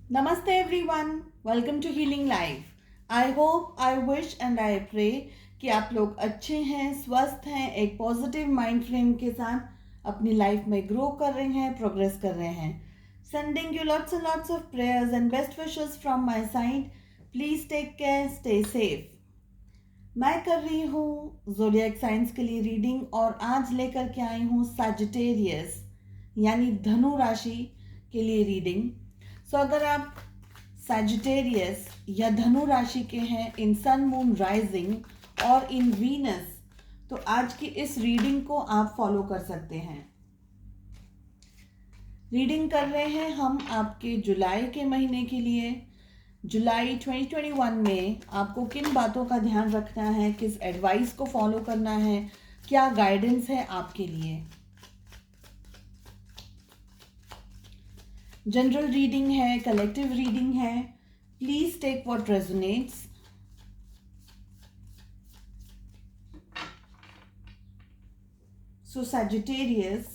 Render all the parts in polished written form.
Namaste everyone, welcome to Healing Life. I hope, I wish and I pray कि आप लोग अच्छे हैं, स्वस्थ हैं, एक पॉजिटिव माइंड फ्रेम के साथ अपनी लाइफ में ग्रो कर रहे हैं, प्रोग्रेस कर रहे हैं. Sending you lots and lots of prayers and best wishes from my side. Please take care, stay safe. मैं कर रही हूँ ज़ोडिएक साइंस के लिए रीडिंग और आज लेकर के आई हूँ सैजिटेरियस यानी धनु राशि के लिए रीडिंग. सो अगर आप सैजिटेरियस या धनु राशि के हैं इन सन मून राइजिंग और इन वीनस, तो आज की इस रीडिंग को आप फॉलो कर सकते हैं. रीडिंग कर रहे हैं हम आपके जुलाई के महीने के लिए. जुलाई 2021 में आपको किन बातों का ध्यान रखना है, किस एडवाइस को फॉलो करना है, क्या गाइडेंस है आपके लिए. जनरल रीडिंग है, कलेक्टिव रीडिंग है. Please take what resonates. So Sagittarius,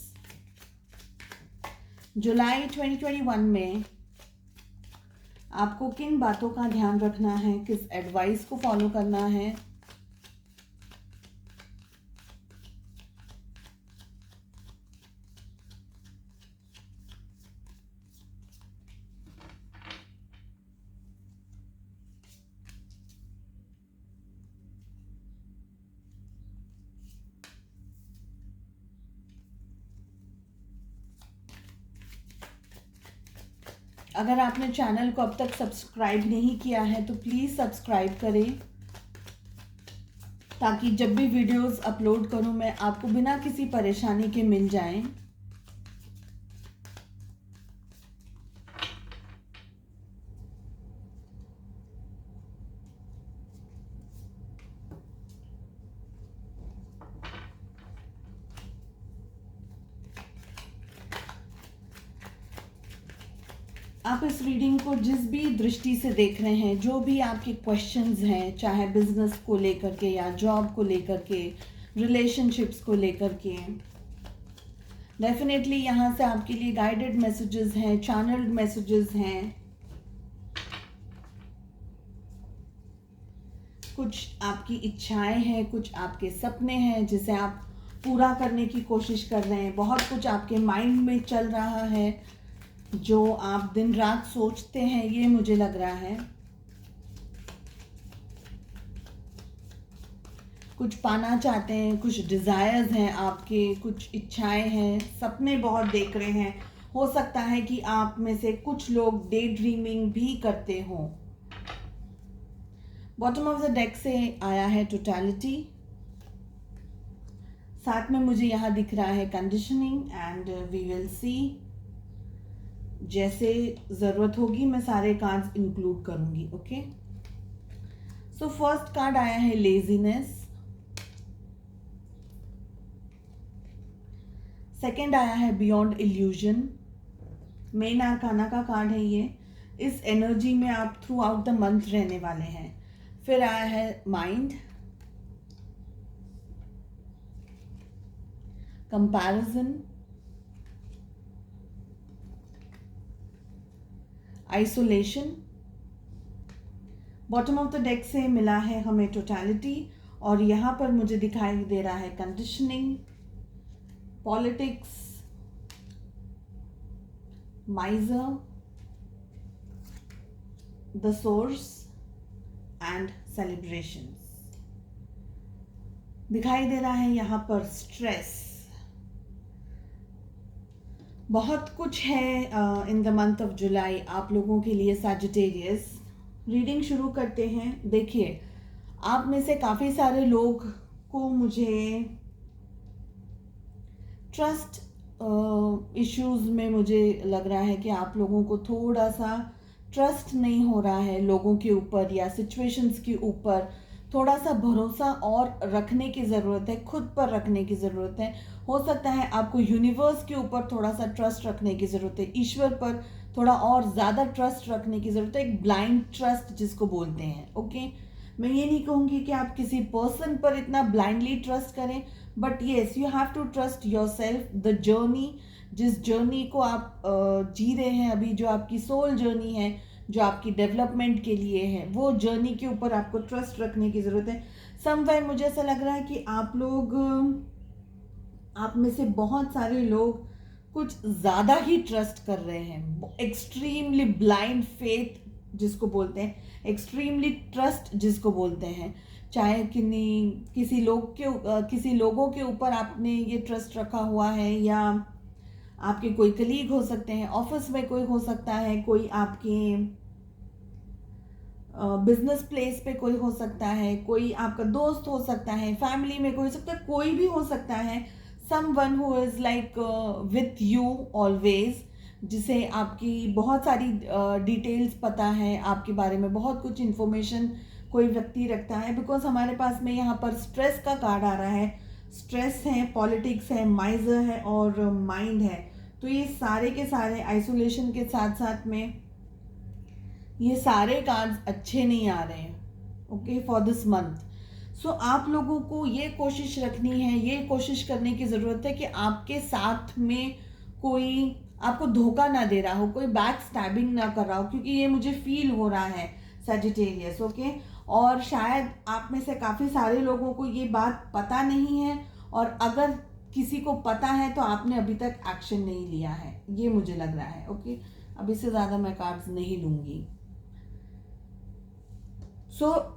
जुलाई 2021 में आपको किन बातों का ध्यान रखना है, किस एडवाइस को फॉलो करना है. अगर आपने चैनल को अब तक सब्सक्राइब नहीं किया है तो प्लीज़ सब्सक्राइब करें, ताकि जब भी वीडियोस अपलोड करूं मैं आपको बिना किसी परेशानी के मिल जाएं. आप इस रीडिंग को जिस भी दृष्टि से देख रहे हैं, जो भी आपके क्वेश्चंस हैं, चाहे बिजनेस को लेकर के या जॉब को लेकर के, रिलेशनशिप्स को लेकर के, डेफिनेटली यहाँ से आपके लिए गाइडेड मैसेजेस हैं, चैनल्ड मैसेजेस हैं. कुछ आपकी इच्छाएं हैं, कुछ आपके सपने हैं जिसे आप पूरा करने की कोशिश कर रहे हैं. बहुत कुछ आपके माइंड में चल रहा है जो आप दिन रात सोचते हैं, ये मुझे लग रहा है. कुछ पाना चाहते हैं, कुछ डिज़ायर्स हैं आपके, कुछ इच्छाएं हैं, सपने बहुत देख रहे हैं. हो सकता है कि आप में से कुछ लोग डे ड्रीमिंग भी करते हों. बॉटम ऑफ द डेक से आया है टोटलिटी. साथ में मुझे यहाँ दिख रहा है conditioning and we will see. जैसे ज़रूरत होगी मैं सारे कार्ड्स इंक्लूड करूंगी. ओके, सो फर्स्ट कार्ड आया है लेजीनेस. सेकंड आया है बियॉन्ड इल्यूजन. मेन आर्काना का कार्ड है ये. इस एनर्जी में आप थ्रू आउट द मंथ रहने वाले हैं. फिर आया है mind, comparison, isolation. Bottom of the deck से मिला है हमें टोटलिटी और यहाँ पर मुझे दिखाई दे रहा है conditioning, politics, माइजर, the source and celebrations. दिखाई दे रहा है यहाँ पर स्ट्रेस. बहुत कुछ है इन द मंथ ऑफ जुलाई आप लोगों के लिए सैजिटेरियस. रीडिंग शुरू करते हैं. देखिए, आप में से काफ़ी सारे लोग को मुझे ट्रस्ट इश्यूज में मुझे लग रहा है कि आप लोगों को थोड़ा सा ट्रस्ट नहीं हो रहा है लोगों के ऊपर या सिचुएशंस के ऊपर. थोड़ा सा भरोसा और रखने की ज़रूरत है, खुद पर रखने की ज़रूरत है. हो सकता है आपको यूनिवर्स के ऊपर थोड़ा सा ट्रस्ट रखने की ज़रूरत है, ईश्वर पर थोड़ा और ज़्यादा ट्रस्ट रखने की ज़रूरत है. एक ब्लाइंड ट्रस्ट जिसको बोलते हैं. ओके, मैं ये नहीं कहूँगी कि आप किसी पर्सन पर इतना ब्लाइंडली ट्रस्ट करें, but yes, you have to trust yourself, the journey जिस जर्नी को आप जी रहे हैं अभी, जो आपकी सोल जर्नी है, जो आपकी डेवलपमेंट के लिए है, वो जर्नी के ऊपर आपको ट्रस्ट रखने की ज़रूरत है। समवेयर मुझे ऐसा लग रहा है कि आप में से बहुत सारे लोग कुछ ज़्यादा ही ट्रस्ट कर रहे हैं। एक्सट्रीमली ब्लाइंड फेथ जिसको बोलते हैं, एक्सट्रीमली ट्रस्ट जिसको बोलते हैं, चाहे किसी लोगों के ऊपर आपने ये ट्रस्ट रखा हुआ है, या आपके कोई कलीग हो सकते हैं, ऑफिस में कोई हो सकता है, कोई आपके बिजनेस प्लेस पे कोई हो सकता है, कोई आपका दोस्त हो सकता है, फैमिली में कोई हो सकता है, कोई भी हो सकता है। Someone who is like with you always, जिसे आपकी बहुत सारी डिटेल्स पता है, आपके बारे में बहुत कुछ इन्फॉर्मेशन कोई व्यक्ति रखता है। बिकॉज हमारे पास में यहाँ पर स्ट्रेस का कार्ड आ रहा है। स्ट्रेस है, पॉलिटिक्स है, माइजर है और माइंड है। तो ये सारे के सारे आइसोलेशन के साथ साथ में ये सारे कार्ड्स अच्छे नहीं आ रहे हैं, ओके, फॉर दिस मंथ। सो आप लोगों को ये कोशिश रखनी है, ये कोशिश करने की ज़रूरत है कि आपके साथ में कोई आपको धोखा ना दे रहा हो, कोई बैक स्टैबिंग ना कर रहा हो, क्योंकि ये मुझे फील हो रहा है सजिटेरियस, ओके। और शायद आप में से काफ़ी सारे लोगों को ये बात पता नहीं है, और अगर किसी को पता है तो आपने अभी तक एक्शन नहीं लिया है, ये मुझे लग रहा है, ओके। अब इससे ज़्यादा मैं कार्ड्स नहीं लूँगी।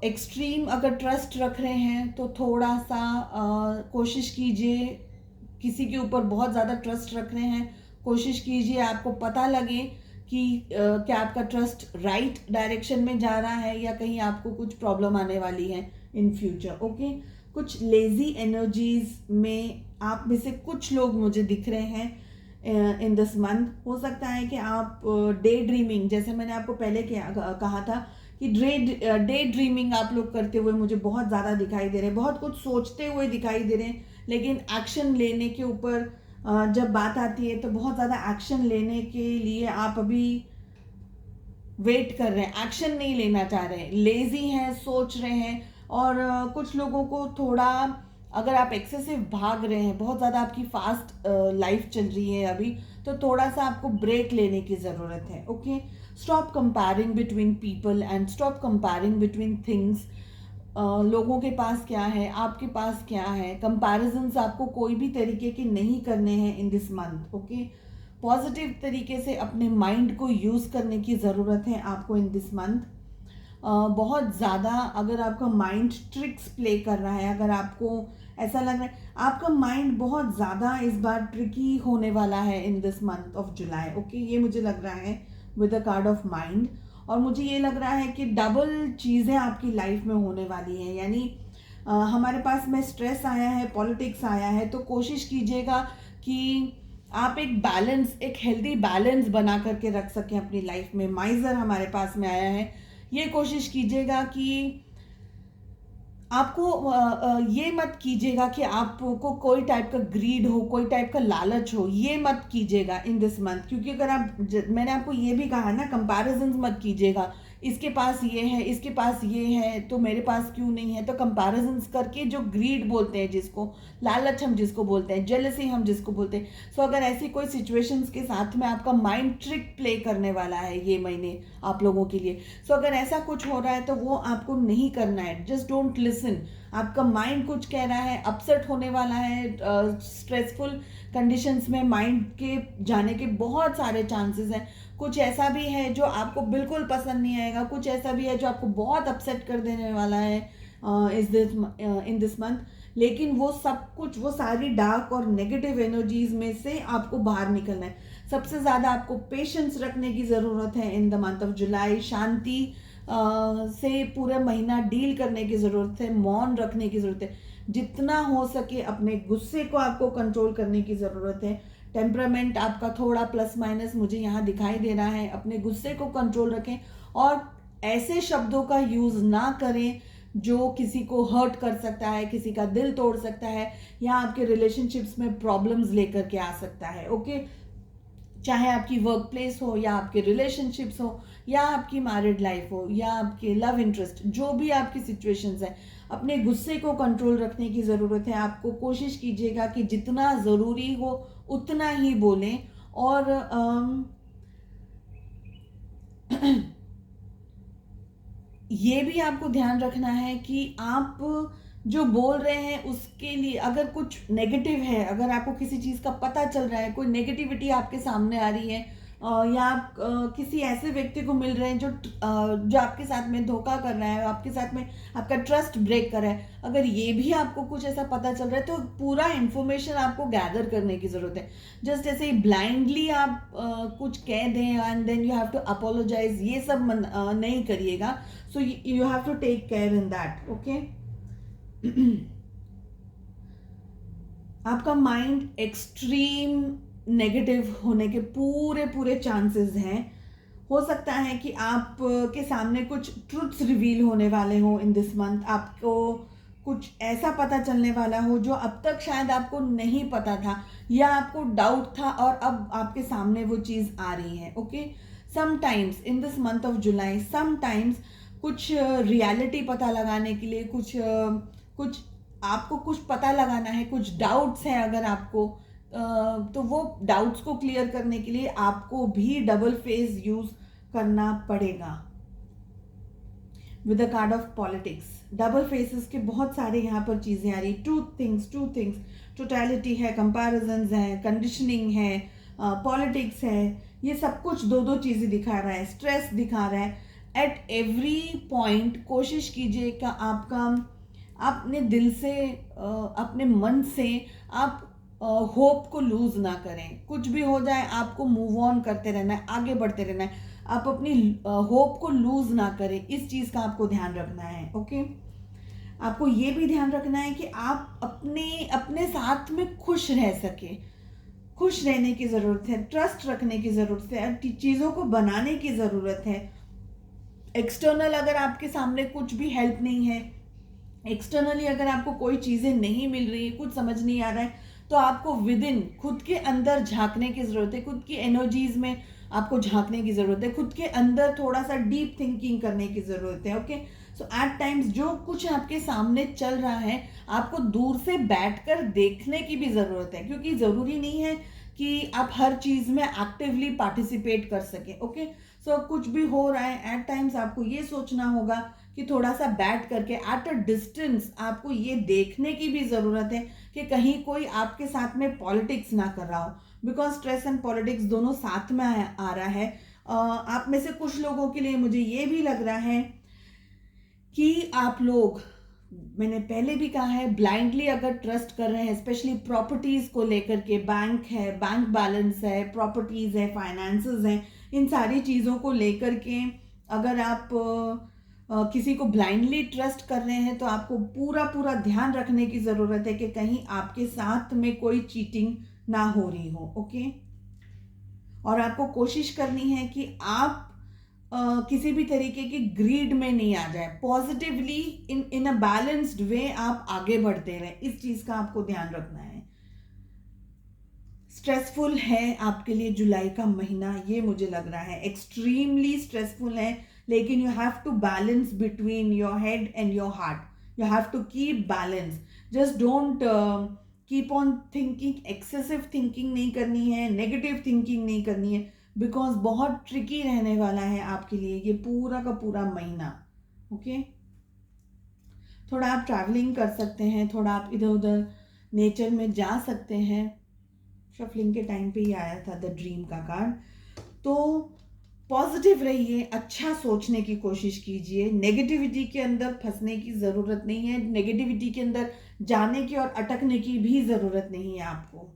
एक्सट्रीम अगर ट्रस्ट रख रहे हैं तो थोड़ा सा कोशिश कीजिए, किसी के ऊपर बहुत ज़्यादा ट्रस्ट रख रहे हैं, कोशिश कीजिए आपको पता लगे कि क्या आपका ट्रस्ट राइट डायरेक्शन में जा रहा है या कहीं आपको कुछ प्रॉब्लम आने वाली है इन फ्यूचर, ओके। कुछ लेजी एनर्जीज में आप में से कुछ लोग मुझे दिख रहे हैं इन दिस मंथ। हो सकता है कि आप डे ड्रीमिंग, जैसे मैंने आपको पहले कहा था कि डे ड्रीमिंग आप लोग करते हुए मुझे बहुत ज़्यादा दिखाई दे रहे हैं, बहुत कुछ सोचते हुए दिखाई दे रहे हैं, लेकिन एक्शन लेने के ऊपर जब बात आती है तो बहुत ज़्यादा एक्शन लेने के लिए आप अभी वेट कर रहे हैं, एक्शन नहीं लेना चाह रहे हैं, लेजी हैं, सोच रहे हैं। और कुछ लोगों को थोड़ा, अगर आप एक्सेसिव भाग रहे हैं, बहुत ज़्यादा आपकी फास्ट लाइफ चल रही है अभी, तो थोड़ा सा आपको ब्रेक लेने की ज़रूरत है, okay. Stop comparing between people and stop comparing between things. लोगों के पास क्या है, आपके पास क्या है, कंपैरिजन्स आपको कोई भी तरीके के नहीं करने हैं in this month, okay. Positive तरीके से अपने माइंड को यूज़ करने की ज़रूरत है आपको इन दिस मंथ। बहुत ज़्यादा अगर आपका माइंड ट्रिक्स प्ले कर रहा है, अगर आपको ऐसा लग रहा है आपका माइंड बहुत ज़्यादा इस बार ट्रिकी होने वाला है in this month of July, okay, ये मुझे लग रहा है with the card of mind. और मुझे ये लग रहा है कि डबल चीज़ें आपकी लाइफ में होने वाली हैं, यानी हमारे पास में स्ट्रेस आया है, पॉलिटिक्स आया है, तो कोशिश कीजिएगा कि आप एक बैलेंस, एक हेल्दी बैलेंस बना करके रख सकें अपनी लाइफ में। माइजर हमारे पास में आया है, ये कोशिश कीजिएगा कि आपको ये मत कीजिएगा कि आपको कोई टाइप का ग्रीड हो, कोई टाइप का लालच हो, ये मत कीजिएगा इन दिस मंथ। क्योंकि अगर मैंने आपको ये भी कहा ना, कंपैरिजन्स मत कीजिएगा, इसके पास ये है, इसके पास ये है, तो मेरे पास क्यों नहीं है। तो कंपैरिजन्स करके, जो ग्रीड बोलते हैं जिसको, लालच हम जिसको बोलते हैं, जेलसी हम जिसको बोलते हैं, सो अगर ऐसी कोई सिचुएशंस के साथ में आपका माइंड ट्रिक प्ले करने वाला है ये महीने आप लोगों के लिए, सो अगर ऐसा कुछ हो रहा है तो वो आपको नहीं करना है। Just don't listen. आपका माइंड कुछ कह रहा है, अपसेट होने वाला है, स्ट्रेसफुल कंडीशंस में माइंड के जाने के बहुत सारे चांसेस हैं। कुछ ऐसा भी है जो आपको बिल्कुल पसंद नहीं आएगा, कुछ ऐसा भी है जो आपको बहुत अपसेट कर देने वाला है इन दिस मंथ। लेकिन वो सब कुछ, वो सारी डार्क और नेगेटिव एनर्जीज में से आपको बाहर निकलना है। सबसे ज़्यादा आपको पेशेंस रखने की ज़रूरत है in the month of July. शांति से पूरा महीना डील करने की ज़रूरत है, मौन रखने की ज़रूरत है। जितना हो सके अपने गुस्से को आपको कंट्रोल करने की ज़रूरत है। टेम्परामेंट आपका थोड़ा प्लस माइनस मुझे यहाँ दिखाई दे रहा है। अपने गुस्से को कंट्रोल रखें और ऐसे शब्दों का यूज़ ना करें जो किसी को हर्ट कर सकता है, किसी का दिल तोड़ सकता है, या आपके रिलेशनशिप्स में प्रॉब्लम्स लेकर के आ सकता है, ओके। चाहे आपकी वर्क प्लेस हो, या आपके रिलेशनशिप्स हो, या आपकी मैरिड लाइफ हो, या आपके लव इंटरेस्ट, जो भी आपकी सिचुएशंस हैं, अपने गुस्से को कंट्रोल रखने की ज़रूरत है। आपको कोशिश कीजिएगा कि जितना ज़रूरी हो उतना ही बोलें। और ये भी आपको ध्यान रखना है कि आप जो बोल रहे हैं उसके लिए अगर कुछ नेगेटिव है, अगर आपको किसी चीज़ का पता चल रहा है, कोई नेगेटिविटी आपके सामने आ रही है, या आप किसी ऐसे व्यक्ति को मिल रहे हैं जो आपके साथ में धोखा कर रहा है, आपके साथ में आपका ट्रस्ट ब्रेक कर रहा है, अगर ये भी आपको कुछ ऐसा पता चल रहा है तो पूरा इन्फॉर्मेशन आपको गैदर करने की ज़रूरत है। जस्ट ऐसे ही ब्लाइंडली आप कुछ कह दें and then you have to apologise, ये सब नहीं करिएगा। So you have to take care in that, okay. आपका माइंड एक्सट्रीम नेगेटिव होने के पूरे पूरे चांसेस हैं। हो सकता है कि आप के सामने कुछ ट्रुथ्स रिवील होने वाले हो इन दिस मंथ, आपको कुछ ऐसा पता चलने वाला हो जो अब तक शायद आपको नहीं पता था या आपको डाउट था और अब आपके सामने वो चीज़ आ रही है, okay. Sometimes in this month of July, sometimes कुछ रियलिटी पता लगाने के लिए कुछ आपको कुछ पता लगाना है, कुछ डाउट्स हैं अगर आपको, तो वो डाउट्स को क्लियर करने के लिए आपको भी डबल फेस यूज करना पड़ेगा। With the card of politics, double faces के बहुत सारे यहाँ पर चीज़ें आ रही, टू थिंग्स, टोटलिटी है, कंपैरिजंस है, कंडीशनिंग है, पॉलिटिक्स है, ये सब कुछ दो दो चीज़ें दिखा रहा है, स्ट्रेस दिखा रहा है। एट एवरी पॉइंट कोशिश कीजिए कि अपने दिल से, अपने मन से आप होप को लूज ना करें। कुछ भी हो जाए आपको मूव ऑन करते रहना है, आगे बढ़ते रहना है, आप अपनी होप को लूज ना करें, इस चीज़ का आपको ध्यान रखना है, ओके। आपको ये भी ध्यान रखना है कि आप अपने साथ में खुश रह सके, खुश रहने की ज़रूरत है, ट्रस्ट रखने की ज़रूरत है, चीज़ों को बनाने की ज़रूरत है। एक्सटर्नल अगर आपके सामने कुछ भी हेल्प नहीं है, एक्सटर्नली अगर आपको कोई चीज़ें नहीं मिल रही है, कुछ समझ नहीं आ रहा है, तो आपको विद इन खुद के अंदर झांकने की ज़रूरत है, खुद की एनर्जीज में आपको झांकने की ज़रूरत है, खुद के अंदर थोड़ा सा डीप थिंकिंग करने की ज़रूरत है, ओके। सो एट टाइम्स जो कुछ आपके सामने चल रहा है आपको दूर से बैठकर देखने की भी ज़रूरत है, क्योंकि ज़रूरी नहीं है कि आप हर चीज़ में एक्टिवली पार्टिसिपेट कर सके, ओके। सो कुछ भी हो रहा है एट टाइम्स आपको ये सोचना होगा कि थोड़ा सा बैठ करके एट अ डिस्टेंस आपको ये देखने की भी ज़रूरत है कि कहीं कोई आपके साथ में पॉलिटिक्स ना कर रहा हो, बिकॉज स्ट्रेस एंड पॉलिटिक्स दोनों साथ में आ रहा है। आप में से कुछ लोगों के लिए मुझे ये भी लग रहा है कि आप लोग, मैंने पहले भी कहा है, ब्लाइंडली अगर ट्रस्ट कर रहे हैं, स्पेशली प्रॉपर्टीज़ को लेकर के, बैंक है, बैंक बैलेंस है, प्रॉपर्टीज़ है, फाइनेंसेस हैं, इन सारी चीज़ों को लेकर के अगर आप किसी को ब्लाइंडली ट्रस्ट कर रहे हैं तो आपको पूरा पूरा ध्यान रखने की ज़रूरत है कि कहीं आपके साथ में कोई चीटिंग ना हो रही हो, ओके। और आपको कोशिश करनी है कि आप किसी भी तरीके की ग्रीड में नहीं आ जाए, positively in a balanced way आप आगे बढ़ते रहें, इस चीज़ का आपको ध्यान रखना है। स्ट्रेसफुल है आपके लिए जुलाई का महीना, ये मुझे लग रहा है एक्सट्रीमली स्ट्रेसफुल है, लेकिन you have to balance between your head and your heart, you have to keep balance, just don't keep on thinking, excessive thinking नहीं करनी है, नेगेटिव थिंकिंग नहीं करनी है, बिकॉज बहुत ट्रिकी रहने वाला है आपके लिए ये पूरा का पूरा महीना, ओके। थोड़ा आप ट्रैवलिंग कर सकते हैं, थोड़ा आप इधर उधर नेचर में जा सकते हैं। शफलिंग के टाइम पे ही आया था द ड्रीम का कार्ड। तो पॉजिटिव रहिए, अच्छा सोचने की कोशिश कीजिए, नेगेटिविटी के अंदर फंसने की ज़रूरत नहीं है, नेगेटिविटी के अंदर जाने की और अटकने की भी ज़रूरत नहीं है आपको।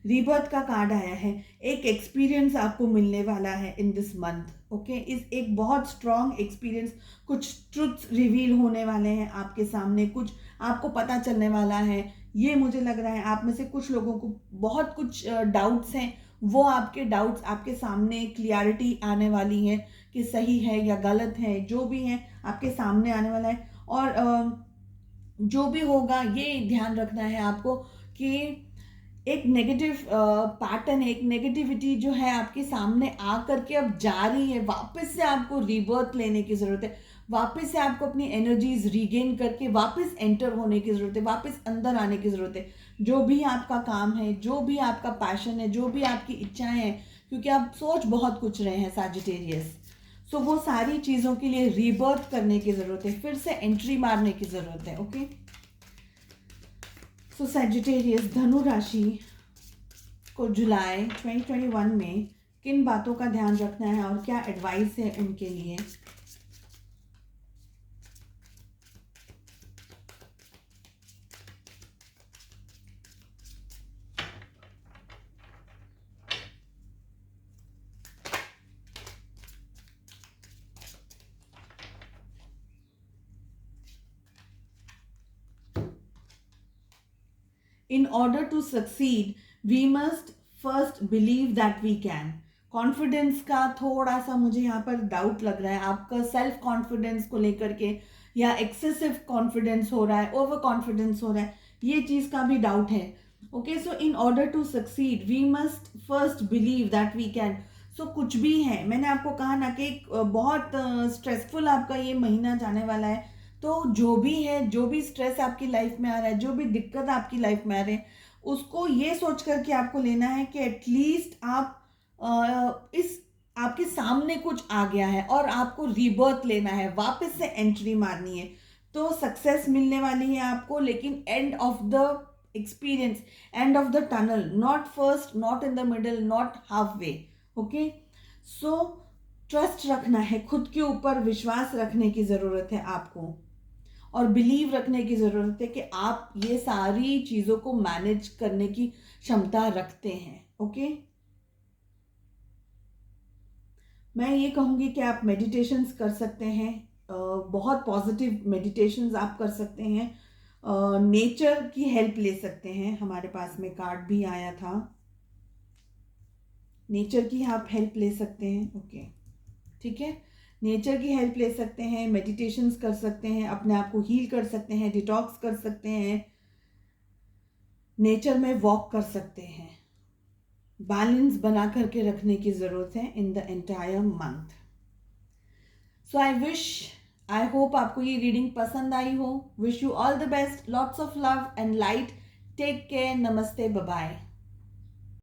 रीबर्थ का कार्ड आया है, एक एक्सपीरियंस आपको मिलने वाला है इन दिस मंथ, ओके। इस एक बहुत स्ट्रॉन्ग एक्सपीरियंस, कुछ ट्रुथ्स रिवील होने वाले हैं आपके सामने, कुछ आपको पता चलने वाला है, ये मुझे लग रहा है। आप में से कुछ लोगों को बहुत कुछ डाउट्स हैं, वो आपके डाउट्स आपके सामने क्लियरिटी आने वाली है कि सही है या गलत है, जो भी है आपके सामने आने वाला है। और जो भी होगा ये ध्यान रखना है आपको कि एक नेगेटिव पैटर्न, एक नेगेटिविटी जो है आपके सामने आ करके अब जा रही है, वापस से आपको रीबर्थ लेने की ज़रूरत है, वापस से आपको अपनी एनर्जीज रीगेन करके वापस एंटर होने की ज़रूरत है, वापस अंदर आने की ज़रूरत है। जो भी आपका काम है, जो भी आपका पैशन है, जो भी आपकी इच्छाएं हैं, क्योंकि आप सोच बहुत कुछ रहे हैं सैजिटेरियस, सो वो सारी चीज़ों के लिए रीबर्थ करने की ज़रूरत है, फिर से एंट्री मारने की ज़रूरत है। ओके, सो सैजिटेरियस, धनु राशि को जुलाई 2021 में किन बातों का ध्यान रखना है और क्या एडवाइस है उनके लिए? In order to succeed, we must first believe that we can. Confidence का थोड़ा सा मुझे यहाँ पर डाउट लग रहा है, आपका सेल्फ कॉन्फिडेंस को लेकर के, या एक्सेसिव कॉन्फिडेंस हो रहा है, ओवर कॉन्फिडेंस हो रहा है, ये चीज़ का भी डाउट है। Okay, so in order to succeed we must first believe that we can. So कुछ भी है, मैंने आपको कहा ना कि बहुत स्ट्रेसफुल आपका ये महीना जाने वाला है, तो जो भी है, जो भी स्ट्रेस आपकी लाइफ में आ रहा है, जो भी दिक्कत आपकी लाइफ में आ रही है, उसको ये सोच करके आपको लेना है कि एटलीस्ट आप इस आपके सामने कुछ आ गया है और आपको रीबर्थ लेना है, वापस से एंट्री मारनी है, तो सक्सेस मिलने वाली है आपको, लेकिन end of the experience, end of the tunnel, not first, not in the middle, not half way. Okay, so trust रखना है, खुद के ऊपर विश्वास रखने की ज़रूरत है आपको, और बिलीव रखने की ज़रूरत है कि आप ये सारी चीज़ों को मैनेज करने की क्षमता रखते हैं। ओके, मैं ये कहूँगी कि आप मेडिटेशंस कर सकते हैं, बहुत पॉजिटिव मेडिटेशंस आप कर सकते हैं, नेचर की हेल्प ले सकते हैं। हमारे पास में कार्ड भी आया था, नेचर की आप हेल्प ले सकते हैं। ओके, ठीक है, नेचर की हेल्प ले सकते हैं, मेडिटेशंस कर सकते हैं, अपने आप को हील कर सकते हैं, डिटॉक्स कर सकते हैं, नेचर में वॉक कर सकते हैं। बैलेंस बना करके रखने की ज़रूरत है in the entire month. So I hope आपको ये रीडिंग पसंद आई हो। Wish you all the best, lots of love and light, take care, नमस्ते, बाय बाय।